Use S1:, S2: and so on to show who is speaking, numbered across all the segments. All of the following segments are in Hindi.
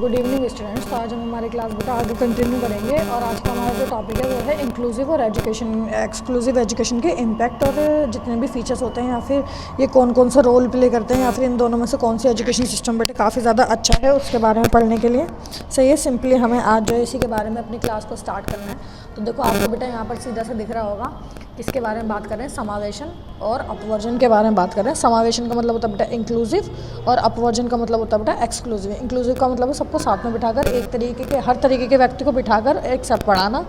S1: Good evening students. तो आज हम हमारी क्लास बेटा आगे कंटिन्यू करेंगे और आज का हमारा जो टॉपिक है वो है इंक्लूसिव और एक्सक्लूसिव एजुकेशन के इम्पैक्ट और जितने भी फीचर्स होते हैं या फिर ये कौन कौन सा रोल प्ले करते हैं या फिर इन दोनों में से कौन सी एजुकेशन सिस्टम बेटे काफ़ी ज़्यादा अच्छा है उसके बारे में पढ़ने के लिए सही है। सिंपली हमें आज जो है इसी के बारे में अपनी क्लास को स्टार्ट करना है। तो देखो आपको बेटा यहाँ पर सीधा सा दिख रहा होगा किसके बारे में बात कर रहे हैं, समावेशन और अपवर्जन के बारे में बात कर रहे हैं। समावेशन का मतलब होता है बेटा इंक्लूसिव और अपवर्जन का मतलब होता है बेटा एक्सक्लूसिव। इंक्लूसिव का मतलब है सबको साथ में बिठाकर एक तरीके के हर तरीके के व्यक्ति को बिठाकर एक साथ पढ़ाना,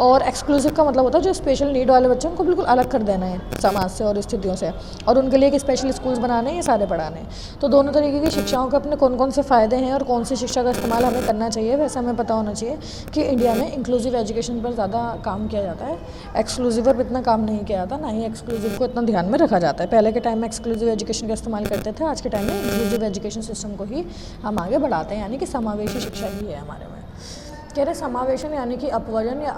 S1: और एक्सक्लूसिव का मतलब होता है जो स्पेशल नीड वाले बच्चे हैं उनको बिल्कुल अलग कर देना है समाज से और स्थितियों से, और उनके लिए एक स्पेशल स्कूल्स बनाने हैं, ये सारे पढ़ाने हैं। तो दोनों तरीके की शिक्षाओं के अपने कौन कौन से फ़ायदे हैं और कौन सी शिक्षा का इस्तेमाल हमें करना चाहिए, वैसे हमें पता होना चाहिए कि इंडिया में इंक्लूसिव एजुकेशन पर ज़्यादा काम किया जाता है, एक्सक्लूसिव पर इतना काम नहीं किया जाता, ना ही एक्सक्लूसिव को इतना ध्यान में रखा जाता है। पहले के टाइम में एक्सक्लूसिव एजुकेशन का इस्तेमाल करते थे, आज के टाइम में इंक्लूसिव एजुकेशन सिस्टम को ही हम आगे बढ़ाते हैं, यानी कि समावेशी शिक्षा ही है हमारे में। कह रहे समावेशन यानी कि अपवर्जन या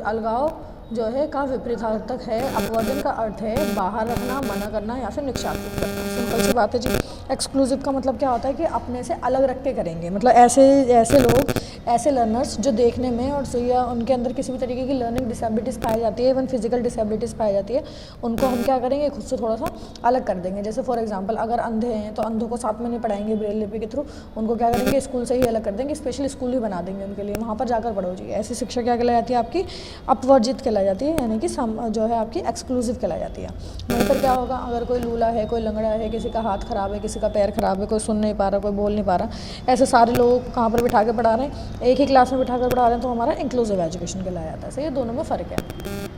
S1: अलगाव जो है का विपरीतार्थक है। अपवर्जन का अर्थ है बाहर रखना, मना करना या फिर निष्कासित करना। सिंपल सी बात है जी। एक्सक्लूसिव का मतलब क्या होता है कि अपने से अलग रख के करेंगे, मतलब ऐसे लोग, ऐसे लर्नर्स जो देखने में और या उनके अंदर किसी भी तरीके की लर्निंग डिसेबिलिटीज़ पाई जाती है, इवन फिजिकल डिसेबिलिटीज़ पाई जाती है, उनको हम क्या करेंगे, खुद से थोड़ा सा अलग कर देंगे। जैसे फॉर एग्जांपल अगर अंधे हैं तो अंधों को साथ में नहीं पढ़ाएंगे ब्रेल लिपि के थ्रू, उनको क्या करेंगे स्कूल से ही अलग कर देंगे, स्पेशल स्कूल ही बना देंगे उनके लिए, वहाँ पर जाकर पढ़ो जी। ऐसी शिक्षा क्या कहलाई जाती है आपकी, अपवर्जित कहलाई जाती है, यानी कि जो है आपकी एक्सक्लूसिव कहलाई जाती है। वहीं पर क्या होगा, अगर कोई लूला है, कोई लंगड़ा है, किसी का हाथ खराब है, किसी का पैर खराब है, कोई सुन नहीं पा रहा, कोई बोल नहीं पा रहा, ऐसे सारे लोगों को कहाँ पर बिठा के पढ़ा रहे हैं, एक ही क्लास में बिठाकर पढ़ा रहे हैं, तो हमारा इंक्लूसिव एजुकेशन कहलाया जाता है। सही है, दोनों में फ़र्क है।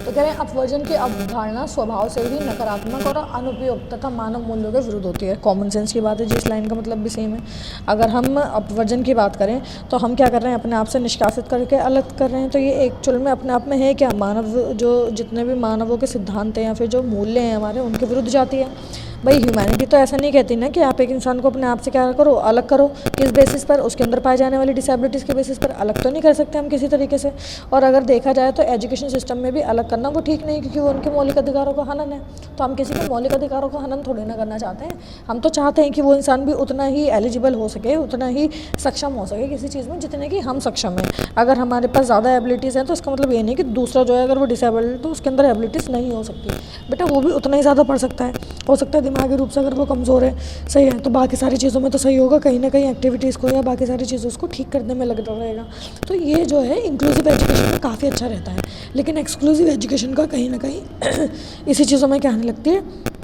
S1: तो कह रहे हैं अपवर्जन की अवधारणा स्वभाव से ही नकारात्मक और अनुपयुक्त तथा मानव मूल्यों के विरुद्ध होती है। कॉमन सेंस की बात है जिस लाइन का मतलब भी सेम है। अगर हम अपवर्जन की बात करें तो हम क्या कर रहे हैं, अपने आप से निष्कासित करके अलग कर रहे हैं। तो ये एक्चुअल में अपने आप में है क्या, मानव जो जितने भी मानवों के सिद्धांत हैं या फिर जो मूल्य हैं हमारे, उनके विरुद्ध जाती है। भाई ह्यूमैनिटी तो ऐसा नहीं कहती ना कि आप एक इंसान को अपने आप से क्या करो, अलग करो। किस बेसिस पर, उसके अंदर पाए जाने वाली डिसेबिलिटीज़ के बेसिस पर अलग तो नहीं कर सकते हम किसी तरीके से। और अगर देखा जाए तो एजुकेशन सिस्टम में भी अलग करना वो ठीक नहीं, क्योंकि वो उनके मौलिक अधिकारों का हनन है। तो हम किसी के मौलिक अधिकारों का हनन थोड़ी ना करना चाहते हैं। हम तो चाहते हैं कि वो इंसान भी उतना ही एलिजिबल हो सके, उतना ही सक्षम हो सके किसी चीज़ में जितने कि हम सक्षम हैं। अगर हमारे पास ज़्यादा एबिलिटीज़ हैं तो इसका मतलब ये नहीं कि दूसरा जो है अगर वो डिसेबल्ड तो उसके अंदर एबिलिटीज़ नहीं हो सकती। बेटा वो भी उतना ही ज़्यादा पढ़ सकता है, हो सकता है दिमागी रूप से अगर वो कमज़ोर है, सही है, तो बाकी सारी चीज़ों में तो सही होगा, कहीं ना कहीं एक्टिविटीज़ को या बाकी सारी चीज़ों को ठीक करने में लगता रहेगा। तो ये जो है इंक्लूसिव एजुकेशन में काफ़ी अच्छा रहता है। लेकिन एक्सक्लूसिव एजुकेशन का कहीं ना कहीं इसी चीज़ों में क्या आने लगती है,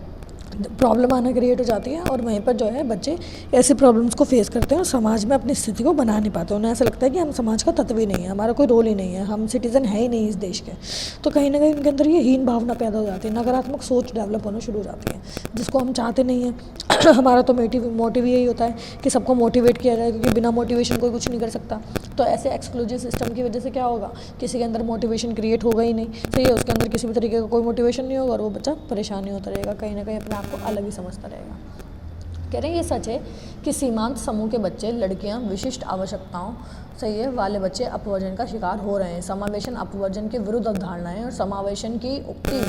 S1: प्रॉब्लम आना क्रिएट हो जाती है, और वहीं पर जो है बच्चे ऐसी प्रॉब्लम्स को फेस करते हैं और समाज में अपनी स्थिति को बना नहीं पाते। उन्हें ऐसा लगता है कि हम समाज का तत्व ही नहीं है, हमारा कोई रोल ही नहीं है, हम सिटीज़न है ही नहीं इस देश के। तो कहीं ना कहीं उनके अंदर ये हीन भावना पैदा हो जाती है, नकारात्मक सोच डेवलप होना शुरू हो जाती है, जिसको हम चाहते नहीं हैं। हमारा तो मोटिव यही होता है कि सबको मोटिवेट किया जाए, क्योंकि बिना मोटिवेशन कोई कुछ नहीं कर सकता। तो ऐसे एक्सक्लूसिव सिस्टम की वजह से क्या होगा, किसी के अंदर मोटिवेशन क्रिएट होगा ही नहीं, सही है, उसके अंदर किसी भी तरीके का कोई मोटिवेशन नहीं होगा और वो बच्चा परेशान ही होता रहेगा, कहीं ना कहीं अपने आप को अलग ही समझता रहेगा। कह रहे हैं ये सच है कि सीमांत समूह के बच्चे, लड़कियां, विशिष्ट आवश्यकताओं सही है वाले बच्चे अपवर्जन का शिकार हो रहे हैं। समावेशन अपवर्जन के विरुद्ध अवधारणाएं और समावेशन की उक्ति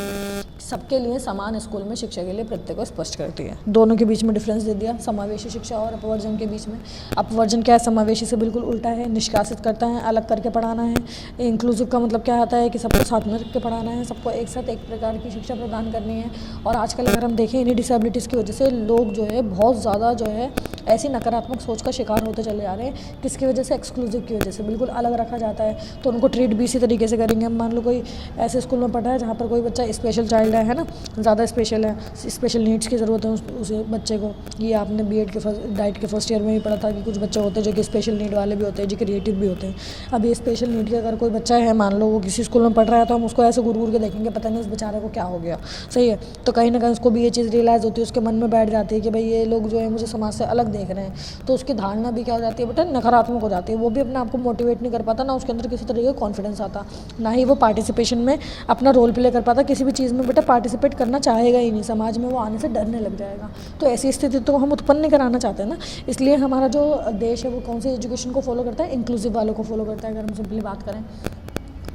S1: सबके लिए समान स्कूल में शिक्षा के लिए प्रत्येक को स्पष्ट करती है। दोनों के बीच में डिफरेंस दे दिया, समावेशी शिक्षा और अपवर्जन के बीच में। अपवर्जन क्या है, समावेशी से बिल्कुल उल्टा है, निष्कासित करता है, अलग करके पढ़ाना है। इंक्लूसिव का मतलब क्या आता है कि सबको साथ में रख के पढ़ाना है, सबको एक साथ एक प्रकार की शिक्षा प्रदान करनी है। और आजकल अगर हम देखें इन्हीं डिसेबिलिटीज़ की वजह से लोग जो है बहुत ज़्यादा जो है ऐसी नकारात्मक सोच का शिकार होते चले जा रहे हैं। किसकी वजह से, एक्सक्लूसिव की वजह से बिल्कुल अलग रखा जाता है, तो उनको ट्रीट भी इसी तरीके से करेंगे। मान लो कोई ऐसे स्कूल में पढ़ा है जहाँ पर कोई बच्चा स्पेशल चाइल्ड है ना, ज़्यादा स्पेशल है, स्पेशल नीड्स की ज़रूरत है उसे बच्चे को। ये आपने बीएड के डाइट के फर्स्ट ईयर में भी पढ़ा था कि कुछ बच्चे होते हैं जो कि स्पेशल नीड वाले भी होते हैं, जो क्रिएटिव भी होते हैं। अब ये स्पेशल नीड का अगर कोई बच्चा है, मान लो वो किसी स्कूल में पढ़ रहा है, तो हम उसको ऐसे घूर घूर के देखेंगे, पता नहीं इस बेचारे को क्या हो गया, सही है। तो कहीं ना कहीं उसको भी ये चीज़ रियलाइज़ होती है, उसके मन में बैठ जाती है कि भाई ये लोग जो है मुझे समाज से अलग देख रहे हैं। तो उसकी धारणा भी क्या हो जाती है बेटा, नकारात्मक हो जाती है। वो भी अपने आप को मोटिवेट नहीं कर पाता, ना उसके अंदर किसी तरीके का कॉन्फिडेंस आता, ना ही वो पार्टिसिपेशन में अपना रोल प्ले कर पाता। किसी भी चीज़ में बेटा पार्टिसिपेट करना चाहेगा ही नहीं, समाज में वो आने से डरने लग जाएगा। तो ऐसी स्थिति तो हम उत्पन्न नहीं कराना चाहते हैं ना। इसलिए हमारा जो देश है वो कौन सी एजुकेशन को फॉलो करता है, इंक्लूसिव वालों को फॉलो करता है, अगर हम सिंपली बात करें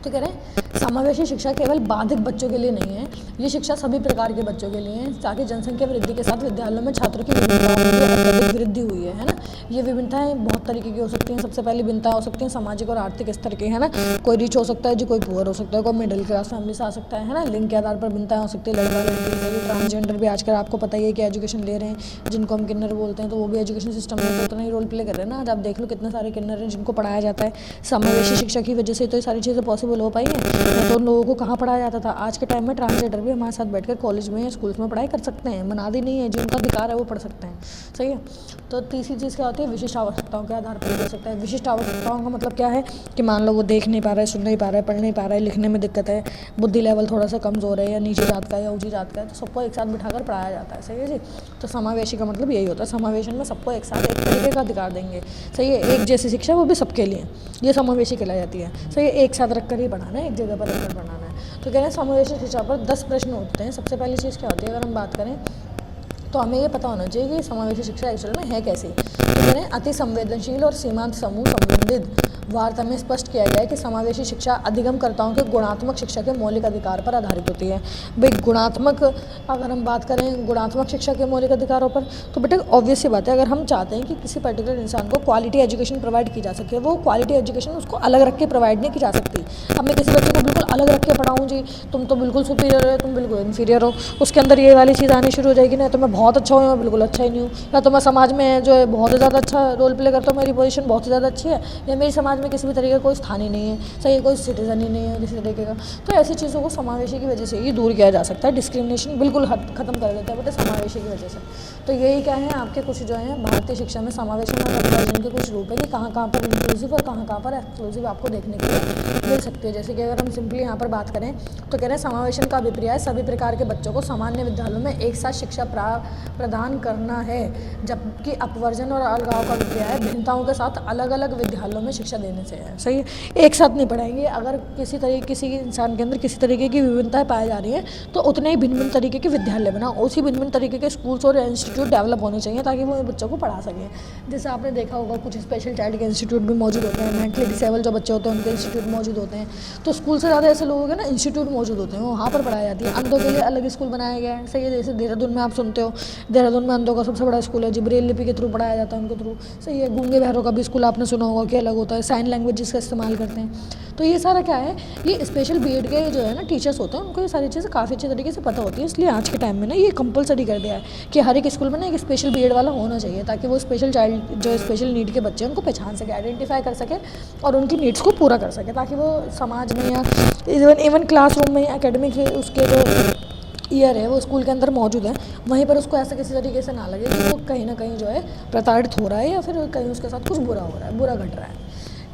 S1: तो। कह रहे हैं समावेशी शिक्षा केवल बाधित बच्चों के लिए नहीं है, ये शिक्षा सभी प्रकार के बच्चों के लिए है, ताकि जनसंख्या वृद्धि के साथ विद्यालयों में छात्रों की विभिन्नताओं में अत्यधिक वृद्धि हुई है ना। ये विभिन्नताएं बहुत तरीके की हो सकती हैं। सबसे पहली भिन्नता हो सकती है सामाजिक और आर्थिक स्तर के, है ना। कोई रिच हो सकता है जी, कोई पुअर हो सकता है, कोई मिडिल क्लास फैमिली से आ सकता है ना। लिंग के आधार पर भिन्नताएं हो सकती है, लड़का लड़की, ट्रांसजेंडर भी आजकल आपको पता ही है कि एजुकेशन ले रहे हैं, जिनको हम किन्नर बोलते हैं, तो वो भी एजुकेशन सिस्टम में उतना ही रोल प्ले कर रहे हैं ना। आज आप देख लो कितने सारे किन्नर हैं जिनको पढ़ाया जाता है। समावेशी शिक्षा की वजह से तो ये सारी चीज़ें पॉसिबल हो पाई हैं, तो उन लोगों को कहाँ पढ़ाया जाता था। आज के टाइम में ट्रांसजेंडर भी हमारे साथ बैठकर कॉलेज में या स्कूल्स में पढ़ाई कर सकते हैं, मना दी नहीं है, जिनका अधिकार है वो पढ़ सकते हैं, सही है। तो तीसरी चीज़ क्या होती है, विशिष्ट आवश्यकताओं के आधार पर हो सकता है। विशिष्ट आवश्यकताओं का मतलब क्या है कि मान लो वो देख नहीं पा रहा है, सुन नहीं पा रहा है, पढ़ नहीं पा रहा है, लिखने में दिक्कत है, बुद्धि लेवल थोड़ा सा कमज़ोर है, या नीचे जात का है या ऊँची जात का है, तो सबको एक साथ बिठाकर पढ़ाया जाता है, सही है जी। तो समावेशी का मतलब यही होता है, समावेशन में सबको एक साथ एक तरीके का अधिकार देंगे, सही है। एक जैसी शिक्षा वो भी सबके लिए, ये समावेशी कहलाई जाती है, सही है। एक साथ रखकर ही पढ़ाना है, एक जगह पर रखकर पढ़ाना है। तो कह रहे हैं समावेशी शिक्षा पर 10 प्रश्न उठते हैं। सबसे पहली चीज़ क्या होती है, अगर हम बात करें तो हमें ये पता होना चाहिए कि समावेशी शिक्षा एक्चुअल में है कैसी। तो कह रहे हैं अति संवेदनशील और सीमांत समूह संबंधित वार्ता में स्पष्ट किया गया है कि समावेशी शिक्षा अधिगमकर्ताओं के गुणात्मक शिक्षा के मौलिक अधिकार पर आधारित होती है। भाई गुणात्मक, अगर हम बात करें गुणात्मक शिक्षा के मौलिक अधिकारों पर, तो बेटा ऑब्वियस सी बात है, अगर हम चाहते हैं कि किसी पर्टिकुलर इंसान को क्वालिटी एजुकेशन प्रोवाइड की जा सके, वो क्वालिटी एजुकेशन उसको अलग रख के प्रोवाइड नहीं की जा सकती। अब मैं किसी बच्चे को बिल्कुल अलग रख के पढ़ाऊँ जी, तुम तो बिल्कुल सुपीरियर हो, तुम बिल्कुल इन्फीरियर हो, उसके अंदर ये वाली चीज़ आनी शुरू हो जाएगी ना, तो मैं बहुत अच्छा हूँ, मैं बिल्कुल अच्छा ही नहीं हूँ, या तो मैं समाज में जो है बहुत ज़्यादा अच्छा रोल प्ले करता हूँ, मेरी पोजीशन बहुत ज़्यादा अच्छी है, या मेरी समाज में किसी भी तरीके का कोई स्थान ही नहीं है, सही है, कोई सिटीजन ही नहीं है किसी तरीके का। तो ऐसी चीज़ों को समावेशी की वजह से ही दूर किया जा सकता है। डिस्क्रिमिनेशन बिल्कुल खत्म कर देता है बेटा समावेशी की वजह से। तो यही क्या है आपके कुछ जो है भारतीय शिक्षा में समावेशन और अपवर्जन के कुछ रूप है कि कहाँ पर इंक्लूसिव और कहाँ पर एक्सक्लूसिव आपको देखने को मिल सकती है। जैसे कि अगर हम सिंपली यहाँ पर बात करें तो कह रहे हैं समावेशन का अभिप्राय सभी प्रकार के बच्चों को सामान्य विद्यालयों में एक साथ शिक्षा प्रदान करना है, जबकि अपवर्जन और अलगाव का अभिप्राय भिन्नताओं के साथ अलग अलग विद्यालयों में शिक्षा देने से है, सही है। एक साथ नहीं पढ़ाएंगे। अगर किसी इंसान के अंदर किसी तरीके की विभिन्नताएं पाई जा रही हैं तो उतने ही भिन्न भिन्न तरीके के विद्यालय बनाओ, उसी भिन्न भिन्न तरीके के स्कूल्स और इंस्टीट्यूट डेवलप होने चाहिए ताकि वो बच्चों को पढ़ा सकें। जैसे आपने देखा होगा कुछ स्पेशल चाइल्ड के इंस्टीट्यूट भी मौजूद होते हैं, मेंटली डिसेबल जो बच्चे होते हैं उनके इंस्टीट्यूट मौजूद होते हैं। तो स्कूल से ज़्यादा ऐसे लोगों के ना इंस्टीट्यूट मौजूद होते हैं, वहाँ पर पढ़ाई जाती है। अंधों के लिए अलग स्कूल बनाया गया है, सही है। जैसे देहरादून में आप सुनते हो, देहरादून में अंधों का सबसे बड़ा स्कूल है जी, ब्रेल लिपि के थ्रू पढ़ाया जाता है उनके थ्रू, सही है। गूंगे बहरों का भी स्कूल आपने सुना होगा कि अलग होता है, साइन लैंग्वेज का इस्तेमाल करते हैं। तो ये सारा क्या है, ये स्पेशल बीएड के जो है ना टीचर्स होते हैं उनको ये सारी चीज़ें काफ़ी अच्छे तरीके से पता होती है। इसलिए आज के टाइम में ना ये कंपलसरी कर दिया है कि हर एक स्कूल में ना एक स्पेशल बीएड वाला होना चाहिए, ताकि वो स्पेशल चाइल्ड जो स्पेशल नीड के बच्चे हैं उनको पहचान सके, आइडेंटिफाई कर सके और उनकी नीड्स को पूरा कर सके, ताकि वो समाज में या इवन क्लासरूम में एकेडमिक उसके जो ईयर है वो स्कूल के अंदर मौजूद है, वहीं पर उसको ऐसा किसी तरीके से ना लगे कि वो कहीं ना कहीं जो है प्रताड़ित हो रहा है या फिर कहीं उसके साथ कुछ बुरा हो रहा है, बुरा घट रहा है।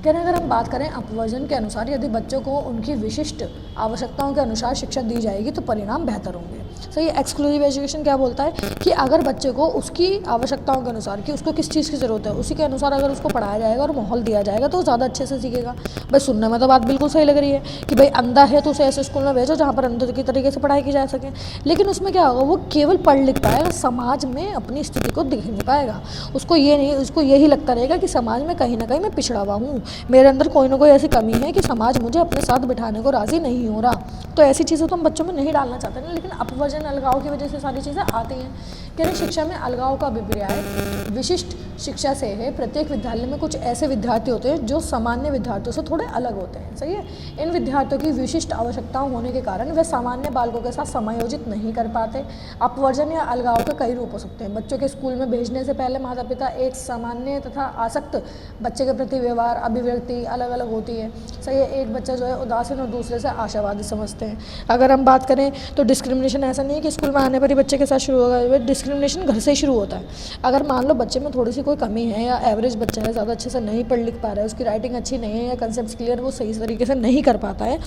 S1: कहना अगर हम बात करें अपवर्जन के अनुसार, यदि बच्चों को उनकी विशिष्ट आवश्यकताओं के अनुसार शिक्षा दी जाएगी तो परिणाम बेहतर होंगे, सही। एक्सक्लूसिव एजुकेशन क्या बोलता है कि अगर बच्चे को उसकी आवश्यकताओं के अनुसार कि उसको किस चीज़ की ज़रूरत है उसी के अनुसार अगर उसको पढ़ाया जाएगा और माहौल दिया जाएगा तो वो ज़्यादा अच्छे से सीखेगा। भाई सुनने में तो बात बिल्कुल सही लग रही है कि भाई अंधा है तो उसे ऐसे स्कूल में भेजो जहाँ पर अंधों की तरीके से पढ़ाई की जा सके, लेकिन उसमें क्या होगा, वो केवल पढ़ लिख पाएगा, समाज में अपनी स्थिति को दिख नहीं पाएगा। उसको यही लगता रहेगा कि समाज में कहीं ना कहीं मैं पिछड़ा हुआ हूँ, मेरे अंदर कोई ना कोई ऐसी कमी है कि समाज मुझे अपने साथ बिठाने को राज़ी नहीं हो रहा। तो ऐसी चीज़ें तो हम बच्चों में नहीं डालना चाहते हैं, लेकिन अपवर्जन अलगाव की वजह से सारी चीज़ें आती हैं। कह रहे शिक्षा में अलगाव का अभिप्राय विशिष्ट शिक्षा से है। प्रत्येक विद्यालय में कुछ ऐसे विद्यार्थी होते हैं जो सामान्य विद्यार्थियों से थोड़े अलग होते हैं, सही है। इन विद्यार्थियों की विशिष्ट आवश्यकताएं होने के कारण वे सामान्य बालकों के साथ समायोजित नहीं कर पाते। अपवर्जन या अलगाव के कई रूप हो सकते हैं। बच्चों के स्कूल में भेजने से पहले माता पिता एक सामान्य तथा आसक्त बच्चे के प्रति व्यवहार अभिव्यक्ति अलग अलग होती है, सही है। एक बच्चा जो है उदासीन और दूसरे से आशावादी समझते हैं। अगर हम बात करें तो डिस्क्रिमिनेशन ऐसा नहीं है कि स्कूल में आने पर ही बच्चे के साथ शुरू होगा, डिस्क्रिमिनेशन घर से ही शुरू होता है। अगर मान लो बच्चे में थोड़ी सी कोई कमी है या एवरेज बच्चा है, ज़्यादा अच्छे से नहीं पढ़ लिख पा रहा है, उसकी राइटिंग अच्छी नहीं है या कंसेप्ट क्लियर वो सही तरीके से नहीं कर पाता है,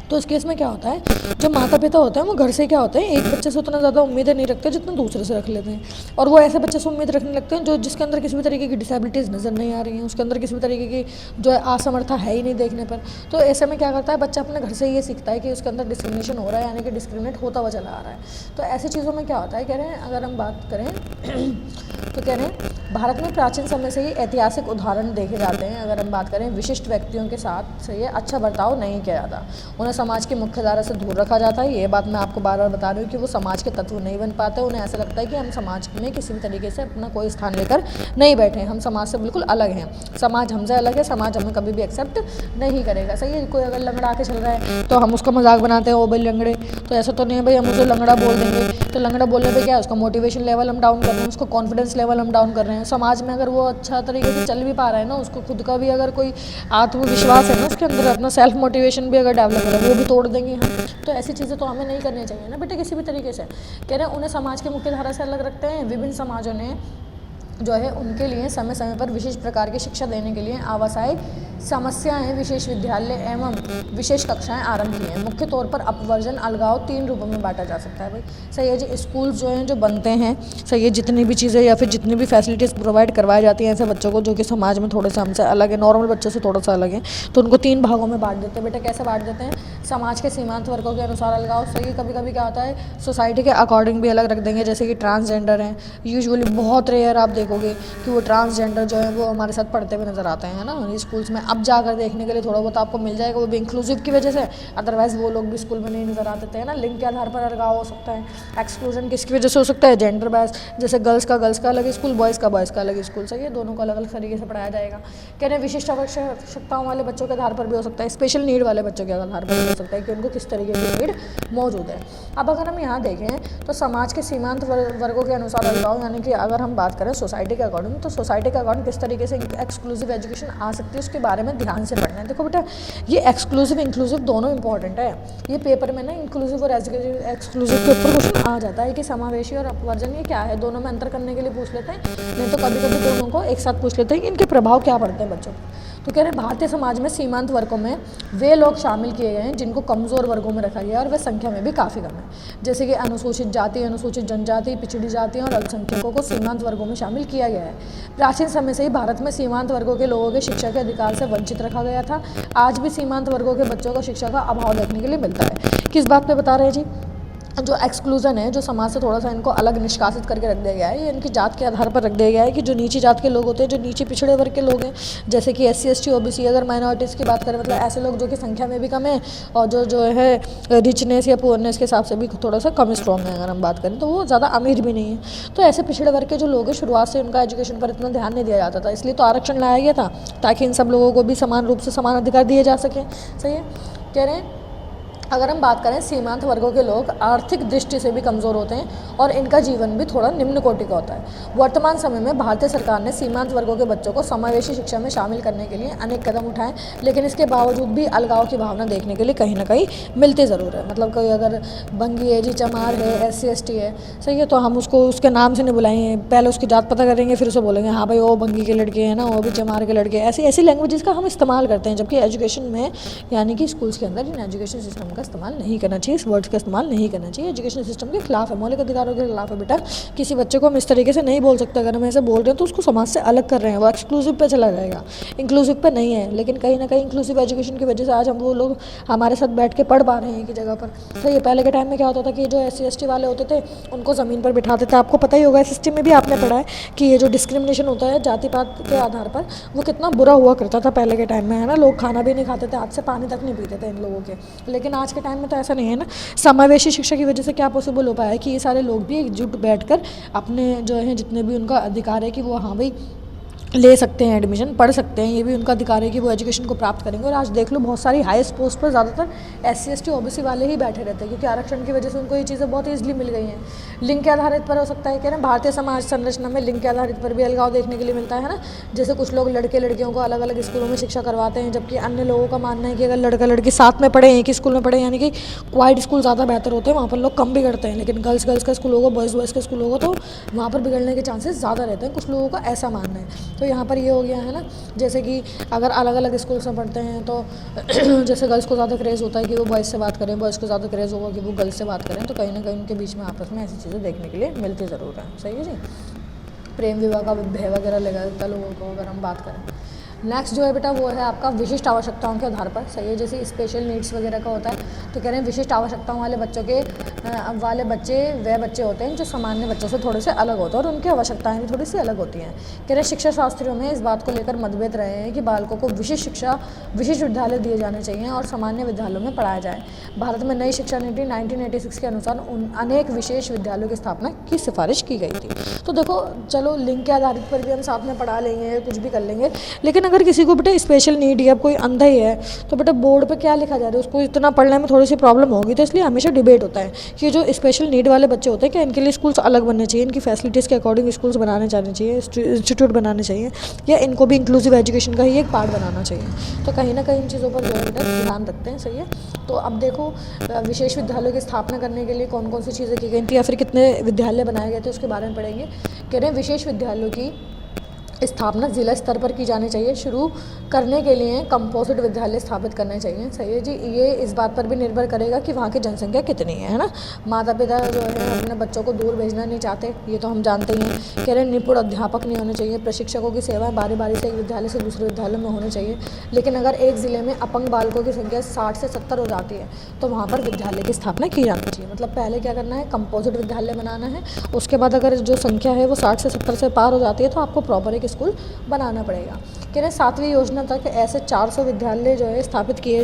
S1: तो इस केस में क्या होता है, जो माता पिता होते हैं वो घर से क्या होते हैं, एक बच्चे से उतना ज़्यादा उम्मीदें नहीं रखते जितना दूसरे से रख लेते हैं, और वो ऐसे बच्चे से उम्मीद रखने लगते हैं जो जिसके अंदर किसी भी तरीके की डिसेबिलिटीज़ नज़र नहीं आ रही हैं, उसके अंदर किसी भी तरीके की जो है असमर्था है ही नहीं देखने पर। तो ऐसे में क्या करता है बच्चा अपने घर से ये सीखता है कि उसके अंदर डिस्क्रिमिनेशन हो रहा है, यानी कि डिस्क्रिमिनेट होता हुआ चला आ रहा है। तो ऐसी चीज़ों में क्या होता है, कह रहे हैं अगर हम बात करें तो कह रहे हैं भारत में प्राचीन समय से ही ऐतिहासिक उदाहरण देखे जाते हैं। अगर हम बात करें विशिष्ट व्यक्तियों के साथ सही है अच्छा बर्ताव नहीं किया जाता, उन्हें समाज की मुख्य धारा से दूर रखा जाता है। ये बात मैं आपको बार बार बता रही हूँ कि वो समाज के तत्व नहीं बन पाते, उन्हें ऐसा लगता है कि हम समाज में किसी भी तरीके से अपना कोई स्थान लेकर नहीं बैठे, हम समाज से बिल्कुल अलग हैं, समाज हमसे अलग है, समाज हमें कभी भी एक्सेप्ट नहीं करेगा। सही है, कोई अगर लंगड़ा के चल रहा है तो हम उसका मजाक बनाते हैं, ओ भाई लंगड़े, तो ऐसा तो नहीं है भाई हम उसे लंगड़ा बोल देंगे, तो लंगड़ा बोलने पे क्या है, उसका मोटिवेशन लेवल हम डाउन कर रहे हैं, उसको कॉन्फिडेंस लेवल हम डाउन कर रहे हैं। समाज में अगर वो अच्छा तरीके से चल भी पा रहा है ना, उसको खुद का भी अगर कोई आत्मविश्वास है ना उसके अंदर, अपना सेल्फ मोटिवेशन भी अगर डेवलप हो रहा है, वो भी तोड़ देंगे हम। तो ऐसी चीज़ें तो हमें नहीं करनी चाहिए ना बेटा किसी भी तरीके से। कह रहे हैं उन्हें समाज की मुख्य धारा से अलग रखते हैं। विभिन्न समाजों ने जो है उनके लिए समय समय पर विशेष प्रकार की शिक्षा देने के लिए आवासीय समस्याएं, विशेष विद्यालय एवं विशेष कक्षाएं आरंभ की हैं। मुख्य तौर पर अपवर्जन अलगाव 3 रूपों में बांटा जा सकता है भाई। सही है जी, स्कूल जो हैं जो बनते हैं, सही है, जितनी भी चीज़ें या फिर जितनी भी फैसिलिटीज़ प्रोवाइड करवाई जाती हैं ऐसे बच्चों को जो कि समाज में थोड़े सा हमसे अलग है, नॉर्मल बच्चों से थोड़ा सा अलग है, तो उनको 3 भागों में बांट देते हैं। बेटा कैसे बांट देते हैं, समाज के सीमांत वर्गों के अनुसार अलगाव। सही है, कभी कभी क्या होता है सोसाइटी के अकॉर्डिंग भी अलग रख देंगे, जैसे कि ट्रांसजेंडर हैं, यूजुअली बहुत रेयर आप देखोगे कि वो ट्रांसजेंडर जो है वो हमारे साथ पढ़ते हुए नजर आते हैं ना स्कूल्स में। अब जाकर देखने के लिए थोड़ा बहुत आपको मिल जाएगा, वो भी इंक्लूसिव की वजह से, अदरवाइज वो लोग भी स्कूल में नहीं नजर आते थे ना। लिंग के आधार पर अलगाव हो सकता है, एक्सक्लूजन किसकी वजह से हो सकता है, जेंडर बेस, जैसे गर्ल्स का अलग स्कूल, बॉयज़ का अलग स्कूल। सही है, दोनों को अलग अलग तरीके से पढ़ाया जाएगा। कह रहे हैं विशिष्ट आवश्यकताओं वाले बच्चों के आधार पर भी हो सकता है, स्पेशल नीड वाले बच्चों के आधार पर भी हो सकता है कि उनको किस तरीके की नीड मौजूद है। अब अगर हम यहाँ देखें तो समाज के सीमांत वर्गों के अनुसार अलगाव, यानी कि अगर हम बात करें सोसाइटी के अकॉर्डिंग, तो सोसाइटी के अकॉर्डिंग किस तरीके से एक्सक्लूसिव एजुकेशन आ सकती है उसके बारे में ध्यान से पढ़ना है। देखो बेटा ये एक्सक्लूसिव इंक्लूसिव दोनों इंपॉर्टेंट है। ये पेपर में ना इंक्लूसिव और एक्सक्लूसिव के ऊपर क्वेश्चन आ जाता है कि समावेशी और अपवर्जन ये क्या है, दोनों में अंतर करने के लिए पूछ लेते हैं, नहीं तो कभी कभी दोनों को एक साथ पूछ लेते हैं कि इनके प्रभाव क्या पड़ते हैं बच्चों पर। तो कह रहे हैं भारतीय समाज में सीमांत वर्गों में वे लोग शामिल किए गए हैं जिनको कमज़ोर वर्गों में रखा गया है और वे संख्या में भी काफ़ी कम है, जैसे कि अनुसूचित जाति, अनुसूचित जनजाति, पिछड़ी जातियों और अल्पसंख्यकों को सीमांत वर्गों में शामिल किया गया है। प्राचीन समय से ही भारत में सीमांत वर्गों के लोगों के शिक्षा के अधिकार से वंचित रखा गया था। आज भी सीमांत वर्गों के बच्चों को शिक्षा का अभाव देखने के लिए मिलता है। किस बात पे बता रहे हैं जी, जो एक्सक्लूजन है, जो समाज से थोड़ा सा इनको अलग निष्कासित करके रख दिया गया है, ये इनकी जात के आधार पर रख दिया गया है कि जो नीची जात के लोग होते हैं, जो नीचे पिछड़े वर्ग के लोग हैं, जैसे कि SC ST OBC, अगर माइनॉरिटीज़ की बात करें, मतलब ऐसे लोग जो कि संख्या में भी कम है और जो है रिचनेस या पुअरनेस के हिसाब से भी थोड़ा सा कम स्ट्रॉन्ग है, अगर हम बात करें तो वो ज़्यादा अमीर भी नहीं है। तो ऐसे पिछड़े वर्ग के जो लोग हैं शुरुआत से उनका एजुकेशन पर इतना ध्यान नहीं दिया जाता था, इसलिए तो आरक्षण लाया गया था ताकि इन सब लोगों को भी समान रूप से समान अधिकार दिए जा सकें। सही है, कह रहे हैं अगर हम बात करें सीमांत वर्गों के लोग आर्थिक दृष्टि से भी कमज़ोर होते हैं और इनका जीवन भी थोड़ा निम्न कोटि का होता है। वर्तमान समय में भारतीय सरकार ने सीमांत वर्गों के बच्चों को समावेशी शिक्षा में शामिल करने के लिए अनेक कदम उठाए, लेकिन इसके बावजूद भी अलगाव की भावना देखने के लिए कहीं ना कहीं मिलती ज़रूर है। मतलब कोई अगर बंगी है जी, चमार है, SC ST है, सही है, तो हम उसको उसके नाम से नहीं बुलाएंगे, पहले उसकी जात पता करेंगे फिर उसे बोलेंगे हाँ भाई वो बंगी के लड़के हैं ना, वो भी चमार के लड़के। ऐसी ऐसी लैंग्वेजेस का हम इस्तेमाल करते हैं, जबकि एजुकेशन में यानी कि स्कूल्स के अंदर इन एजुकेशन सिस्टम का इस्तेमाल नहीं करना चाहिए, इस वर्ड्स का इस्तेमाल नहीं करना चाहिए। एजुकेशन सिस्टम के खिलाफ है, मौलिक अधिकारों के खिलाफ है बेटा। किसी बच्चे को हम इस तरीके से नहीं बोल सकते, अगर हम ऐसे बोल रहे हैं तो उसको समाज से अलग कर रहे हैं, वो एक्सक्लूसिव पे चला जाएगा, इंक्लूसिव पे नहीं है। लेकिन कहीं ना कहीं इंक्लूसिव एजुकेशन की वजह से आज हम वो लोग हमारे साथ बैठ के पढ़ पा रहे हैं एक ही जगह पर। तो ये पहले के टाइम में क्या होता था कि जो SC ST वाले होते थे उनको ज़मीन पर बिठाते थे। आपको पता ही होगा, सिस्टम में भी आपने पढ़ा है कि ये जो डिस्क्रिमिनेशन होता है जाति पात के आधार पर, वो कितना बुरा हुआ करता था पहले के टाइम में, है ना। लोग खाना भी नहीं खाते थे, हाथ से पानी तक नहीं पीते थे इन लोगों के। लेकिन आज के टाइम में तो ऐसा नहीं है ना। समावेशी शिक्षा की वजह से क्या पॉसिबल हो पाया है कि ये सारे लोग भी एकजुट बैठकर अपने जो है जितने भी उनका अधिकार है कि वो हाँ भाई ले सकते हैं, एडमिशन पढ़ सकते हैं, ये भी उनका अधिकार है कि वो एजुकेशन को प्राप्त करेंगे। और आज देख लो बहुत सारी हाईएस्ट पोस्ट पर ज़्यादातर SC ST OBC वाले ही बैठे रहते हैं, क्योंकि आरक्षण की वजह से उनको ये चीज़ें बहुत ईजिली मिल गई हैं। लिंग के आधारित पर हो सकता है, कह रहे हैं भारतीय समाज संरचना में लिंग के आधारित पर भी अलगाव देखने के लिए मिलता है ना। जैसे कुछ लोग लड़के लड़कियों को अलग अलग स्कूलों में शिक्षा करवाते हैं, जबकि अन्य लोगों का मानना है कि अगर लड़का लड़की साथ में पढ़े, एक ही स्कूल में पढ़े, यानी कि क्वाइट स्कूल ज़्यादा बेहतर होते हैं, वहाँ पर लोग कम बिगड़ते हैं। लेकिन गर्ल्स का स्कूल होगा, बॉयज़ का स्कूल होगा, तो वहाँ पर बिगड़ने के चांसेस ज़्यादा रहते हैं, कुछ लोगों का ऐसा मानना है। तो यहाँ पर ये हो गया है ना, जैसे कि अगर अलग अलग स्कूल में पढ़ते हैं तो जैसे गर्ल्स को ज़्यादा क्रेज़ होता है कि वो बॉयज़ से बात करें, बॉयज़ को ज़्यादा क्रेज़ होगा कि वो गर्ल्स से बात करें, तो कहीं ना कहीं उनके बीच में आपस में ऐसी चीज़ें देखने के लिए मिलती ज़रूर है। सही है जी, प्रेम विवाह का भय वगैरह लगा देता लोगों को, अगर हम बात करें। नेक्स्ट जो है बेटा वो है आपका विशिष्ट आवश्यकताओं के आधार पर। सही है, जैसे स्पेशल नीड्स वगैरह का होता है, तो कह रहे हैं विशिष्ट आवश्यकताओं वाले बच्चों के वाले बच्चे वह बच्चे होते हैं जो सामान्य बच्चों से थोड़े से अलग होते हैं और उनकी आवश्यकताएं भी थोड़ी सी अलग होती हैं। कह रहे शिक्षा शास्त्रियों में इस बात को लेकर मतभेद रहे हैं कि बालकों को विशिष्ट शिक्षा विशिष्ट विद्यालय दिए जाने चाहिए और सामान्य विद्यालयों में पढ़ाया जाए। भारत में नई शिक्षा नीति 1986 के अनुसार अनेक विशेष विद्यालयों की स्थापना की सिफारिश की गई थी। तो देखो चलो लिंग के आधारित पर भी हम साथ में पढ़ा लेंगे, कुछ भी कर लेंगे, लेकिन अगर किसी को बेटा स्पेशल नीड या कोई अंधा ही है तो बेटा बोर्ड पे क्या लिखा जा रहा है उसको इतना पढ़ने में थोड़ी सी प्रॉब्लम होगी। तो इसलिए हमेशा डिबेट होता है कि जो स्पेशल नीड वाले बच्चे होते हैं क्या इनके लिए स्कूल्स अलग बनने चाहिए, इनकी फैसिलिटीज़ के अकॉर्डिंग स्कूल्स बनाने जाने चाहिए, इंस्टीट्यूट बनाने चाहिए, या इनको भी इंक्लूसिव एजुकेशन का ही एक पार्ट बनाना चाहिए। तो कहीं ना कहीं इन चीज़ों पर जो है बेटा ध्यान रखते हैं। सही है। तो अब देखो विशेष विद्यालयों की स्थापना करने के लिए कौन कौन सी चीज़ें की गई थी या फिर कितने विद्यालय बनाए गए थे उसके बारे में पढ़ेंगे। कह रहे हैं विशेष विद्यालयों की स्थापना जिला स्तर पर की जानी चाहिए। शुरू करने के लिए कंपोजिट विद्यालय स्थापित करने चाहिए। सही है जी। ये इस बात पर भी निर्भर करेगा कि वहाँ की जनसंख्या कितनी है ना। माता पिता जो है अपने बच्चों को दूर भेजना नहीं चाहते, ये तो हम जानते ही हैं। कह रहे निपुण अध्यापक नहीं होने चाहिए। प्रशिक्षकों की सेवाएं बारी बारी से एक विद्यालय से दूसरे विद्यालय में होनी चाहिए। लेकिन अगर एक ज़िले में अपंग बालकों की संख्या 60 से 70 हो जाती है तो वहाँ पर विद्यालय की स्थापना की जानी चाहिए। मतलब पहले क्या करना है, कंपोजिट विद्यालय बनाना है। उसके बाद अगर जो संख्या है वो 60 से 70 से पार हो जाती है तो आपको प्रॉपर एक स्कूल बनाना पड़ेगा। कह रहे 7वीं योजना तक ऐसे 400 विद्यालय जो है स्थापित किए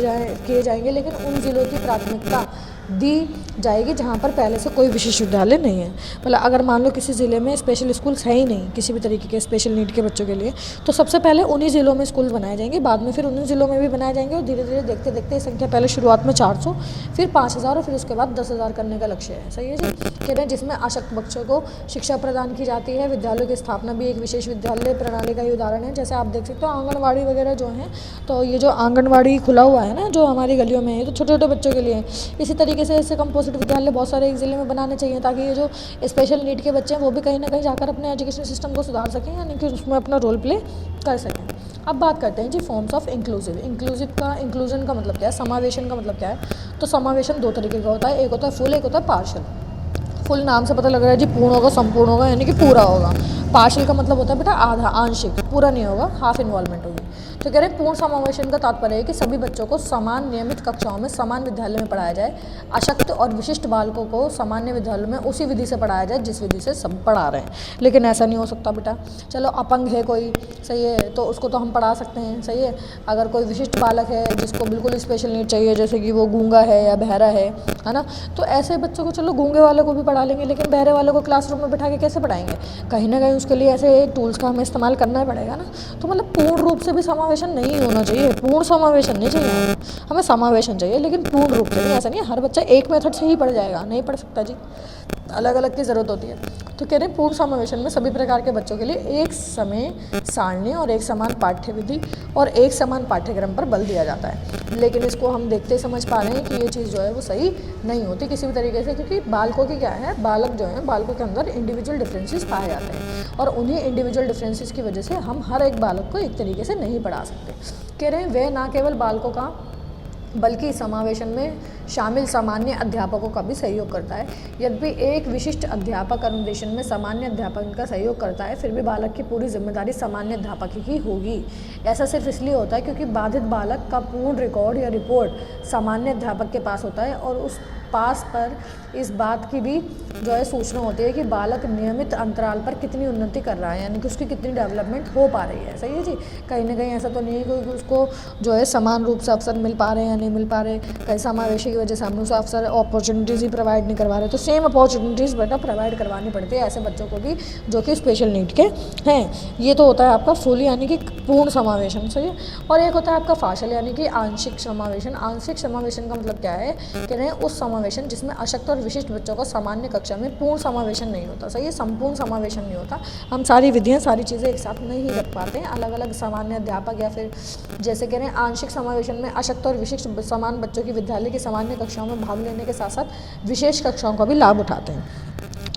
S1: जाएंगे, लेकिन उन जिलों की प्राथमिकता दी जाएगी जहाँ पर पहले से कोई विशेष विद्यालय नहीं है। मतलब अगर मान लो किसी ज़िले में स्पेशल स्कूल्स है ही नहीं किसी भी तरीके के स्पेशल नीड के बच्चों के लिए, तो सबसे पहले उन्हीं ज़िलों में स्कूल बनाए जाएंगे, बाद में फिर उन्हीं ज़िलों में भी बनाए जाएंगे और धीरे धीरे देखते देखते संख्या पहले शुरुआत में 400, फिर 5000 और फिर उसके बाद 10,000 करने का लक्ष्य है। सही है जी। कह रहे हैं जिसमें अशक्त बच्चों को शिक्षा प्रदान की जाती है। विद्यालयों की स्थापना भी एक विशेष विद्यालय प्रणाली का ही उदाहरण है। जैसे आप देख सकते हो आंगनबाड़ी वगैरह जो हैं, तो ये जो आंगनबाड़ी खुला हुआ है ना जो हमारी गलियों में है, तो छोटे छोटे बच्चों के लिए इसी तरीके से ऐसे कंपोजिट विद्यालय बहुत सारे एक ज़िले में बनाने चाहिए ताकि ये जो स्पेशल नीड के बच्चे हैं वो भी कहीं ना कहीं जाकर अपने एजुकेशन सिस्टम को सुधार सकें, यानी कि उसमें अपना रोल प्ले कर सकें। अब बात करते हैं जी फॉर्म्स ऑफ इंक्लूजन का मतलब क्या है, समावेशन का मतलब क्या है। तो समावेशन दो तरीके का होता है, एक होता है फुल, एक होता है पार्शल। फुल नाम से पता लग रहा है जी पूर्ण होगा, संपूर्ण होगा, यानी कि पूरा होगा। पार्शियल का मतलब होता है बेटा आधा, आंशिक, पूरा नहीं होगा, हाफ इन्वॉल्वमेंट होगी। तो कह रहे हैं पूर्ण समावेशन का तात्पर्य है कि सभी बच्चों को समान नियमित कक्षाओं में समान विद्यालय में पढ़ाया जाए। अशक्त और विशिष्ट बालकों को सामान्य विद्यालयों में उसी विधि से पढ़ाया जाए जिस विधि से सब पढ़ा रहे हैं। लेकिन ऐसा नहीं हो सकता बेटा। चलो अपंग है कोई, सही है, तो उसको तो हम पढ़ा सकते हैं। सही है। अगर कोई विशिष्ट बालक है जिसको बिल्कुल स्पेशल नीड चाहिए, जैसे कि वो गूंगा है या बहरा है ना, तो ऐसे बच्चों को चलो गूंगे वाले को भी पढ़ा लेंगे, लेकिन बहरे वाले को क्लासरूम में बैठा के कैसे पढ़ाएंगे। कहीं ना कहीं उसके लिए ऐसे टूल्स का हमें इस्तेमाल करना पड़ेगा ना। तो मतलब पूर्ण रूप से भी समावेशन नहीं होना चाहिए, पूर्ण समावेशन नहीं चाहिए हमें समावेशन चाहिए, लेकिन पूर्ण रूप से नहीं। ऐसा नहीं है हर बच्चा एक मेथड से ही पढ़ जाएगा, नहीं पढ़ सकता जी, अलग अलग की ज़रूरत होती है। तो कह रहे हैं पूर्ण समावेशन में सभी प्रकार के बच्चों के लिए एक समय सारणी और एक समान पाठ्यविधि और एक समान पाठ्यक्रम पर बल दिया जाता है। लेकिन इसको हम देखते समझ पा रहे हैं कि ये चीज़ जो है वो सही नहीं होती किसी भी तरीके से, क्योंकि बालकों की क्या है, बालक जो है बालकों के अंदर इंडिविजुअल डिफरेंसेस पाए जाते हैं और उन्हीं इंडिविजुअल डिफरेंसेस की वजह से हम हर एक बालक को एक तरीके से नहीं पढ़ा सकते। कह रहे हैं वे न केवल बालकों का बल्कि समावेशन में शामिल सामान्य अध्यापकों का भी सहयोग करता है। यद्यपि एक विशिष्ट अध्यापक अनुदेशन में सामान्य अध्यापक का सहयोग करता है, फिर भी बालक की पूरी जिम्मेदारी सामान्य अध्यापक की होगी। ऐसा सिर्फ इसलिए होता है क्योंकि बाधित बालक का पूर्ण रिकॉर्ड या रिपोर्ट सामान्य अध्यापक के पास होता है और उस पास पर इस बात की भी जो है सूचना होती है कि बालक नियमित अंतराल पर कितनी उन्नति कर रहा है, यानी कि उसकी कितनी डेवलपमेंट हो पा रही है। सही है जी। कहीं ना कहीं ऐसा तो नहीं है कि उसको जो है समान रूप से अवसर मिल पा रहे हैं या नहीं मिल पा रहे, कहीं समावेशी की वजह से हम उसे अवसर अपॉर्चुनिटीज़ ही प्रोवाइड नहीं करवा रहे। तो सेम अपॉर्चुनिटीज़ बेटा प्रोवाइड करवानी पड़ती है ऐसे बच्चों को भी जो कि स्पेशल नीड के हैं। ये तो होता है आपका फुल यानी कि पूर्ण समावेशन। सही है। और एक होता है आपका पार्शियल यानी कि आंशिक समावेशन। आंशिक समावेशन का मतलब क्या है, कह रहे हैं उस समावेशन जिसमें अशक्त और विशिष्ट बच्चों का सामान्य कक्षा में पूर्ण समावेशन नहीं होता। सही है। संपूर्ण समावेशन नहीं होता। हम सारी विधियां सारी चीज़ें एक साथ नहीं रख पाते हैं, अलग अलग सामान्य अध्यापक या फिर जैसे कह रहे हैं आंशिक समावेशन में अशक्त और विशिष्ट समान बच्चों की विद्यालय की सामान्य कक्षाओं में भाग लेने के साथ साथ विशेष कक्षाओं का भी लाभ उठाते हैं।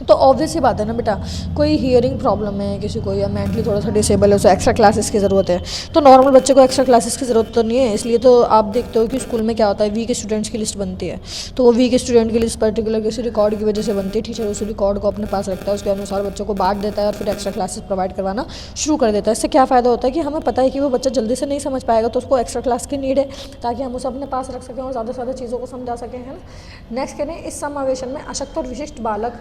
S1: तो ऑब्वियस सी बात है ना बेटा, कोई हियरिंग प्रॉब्लम है किसी को या मेंटली थोड़ा सा डिसेबल है, उसे एक्स्ट्रा क्लासेस की ज़रूरत है। तो नॉर्मल बच्चे को एक्स्ट्रा क्लासेस की ज़रूरत तो नहीं है। इसलिए तो आप देखते हो कि स्कूल में क्या होता है, वीक स्टूडेंट्स की लिस्ट बनती है। तो वो वीक स्टूडेंट की लिस्ट पर्टिकुलर किसी रिकॉर्ड की वजह से बनती है। टीचर उस रिकॉर्ड को अपने पास रखता है, उसके अनुसार बच्चों को बांट देता है और फिर एक्स्ट्रा क्लासेस प्रोवाइड करवाना शुरू कर देता है। इससे क्या फ़ायदा होता है कि हमें पता है कि वो बच्चा जल्दी से नहीं समझ पाएगा, तो उसको एक्स्ट्रा क्लास की नीड है ताकि हम उसे अपने पास रख सकें और ज़्यादा से ज़्यादा चीज़ों को समझा सकें, है ना। नेक्स्ट करें, इस समावेशन में अशक्त और विशिष्ट बालक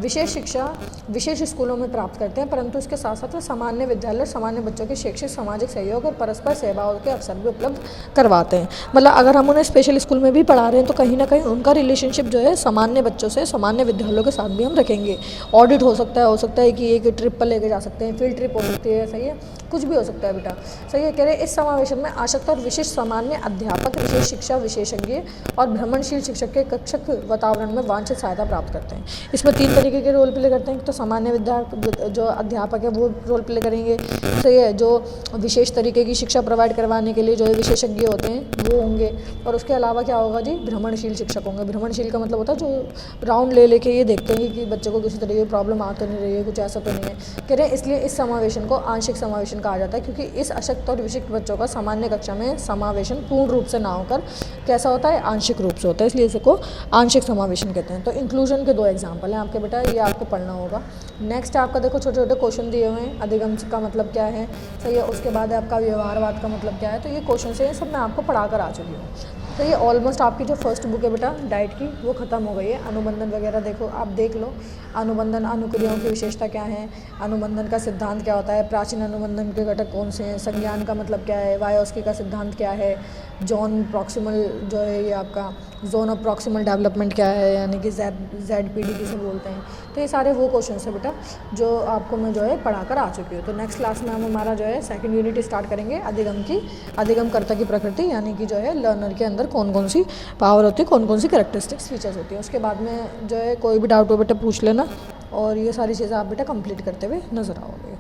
S1: विशेष शिक्षा विशेष स्कूलों में प्राप्त करते हैं, परंतु इसके साथ साथ वे सामान्य विद्यालय सामान्य बच्चों के शैक्षिक सामाजिक सहयोग और परस्पर सेवाओं के अवसर भी उपलब्ध करवाते हैं। मतलब अगर हम उन्हें स्पेशल स्कूल में भी पढ़ा रहे हैं तो कहीं ना कहीं उनका रिलेशनशिप जो है सामान्य बच्चों से सामान्य विद्यालयों के साथ भी हम रखेंगे। ऑडिट हो सकता है कि एक ट्रिप पर लेके जा सकते हैं, फील्ड ट्रिप हो सकती है, सही है, कुछ भी हो सकता है बेटा, सही है। कह रहे इस समावेशन में आशक्त और विशिष्ट सामान्य अध्यापक विशेष शिक्षा विशेषज्ञ और भ्रमणशील शिक्षक के कक्षक वातावरण में वांछित सहायता प्राप्त करते हैं। इसमें 3 तरीके के रोल प्ले करते हैं। तो सामान्य जो अध्यापक है वो रोल प्ले करेंगे, सही है। जो विशेष तरीके की शिक्षा प्रोवाइड करवाने के लिए जो विशेषज्ञ होते हैं वो होंगे। और उसके अलावा क्या होगा जी, भ्रमणशील शिक्षक होंगे। भ्रमणशील का मतलब होता है जो राउंड ले लेके ये देखते हैं कि बच्चे को किसी तरह की प्रॉब्लम आ तो नहीं रही है, कुछ ऐसा तो नहीं है। कह रहे हैं इसलिए इस समावेशन को आंशिक समावेशन कहा जाता है, क्योंकि इस अशक्त और विशिष्ट बच्चों का सामान्य कक्षा में समावेशन पूर्ण रूप से ना होकर कैसा होता है, आंशिक रूप से होता है, इसलिए इसको आंशिक समावेशन कहते हैं। तो इंक्लूजन के 2 एग्जाम्पल हैं आपके बेटा, ये आपको पढ़ना होगा। नेक्स्ट आपका देखो छोटे छोटे क्वेश्चन दिए हुए हैं। अधिगम का मतलब क्या है, सही है। उसके बाद आपका व्यवहारवाद का मतलब क्या है। तो ये क्वेश्चन से सब मैं आपको पढ़ा कर आ चुकी हूँ। तो ये ऑलमोस्ट आपकी जो फर्स्ट बुक है बेटा डाइट की वो ख़त्म हो गई है। अनुबंधन वगैरह देखो, आप देख लो। अनुबंधन अनुक्रियाओं की विशेषता क्या है, अनुबंधन का सिद्धांत क्या होता है, प्राचीन अनुबंधन के घटक कौन से हैं, संज्ञान का मतलब क्या है, वायोस्की का सिद्धांत क्या है, जोन प्रॉक्सिमल जो है ये आपका जोन ऑफ प्रॉक्सिमल डेवलपमेंट क्या है, यानी कि ZPD किसे बोलते हैं। तो ये सारे वो क्वेश्चन है बेटा जो आपको मैं जो है पढ़ा कर आ चुकी हूँ। तो नेक्स्ट क्लास में हम हमारा जो है सेकंड यूनिट स्टार्ट करेंगे अधिगम की, अधिगमकर्ता की प्रकृति, यानी कि जो है लर्नर के अंदर कौन कौन सी पावर होती है, कौन कौन सी कैरेक्टरिस्टिक्स फीचर्स होती हैं। उसके बाद में जो है कोई भी डाउट हो बेटा पूछ लेना, और ये सारी चीज़ें आप बेटा कंप्लीट करते हुए नज़र आओगे।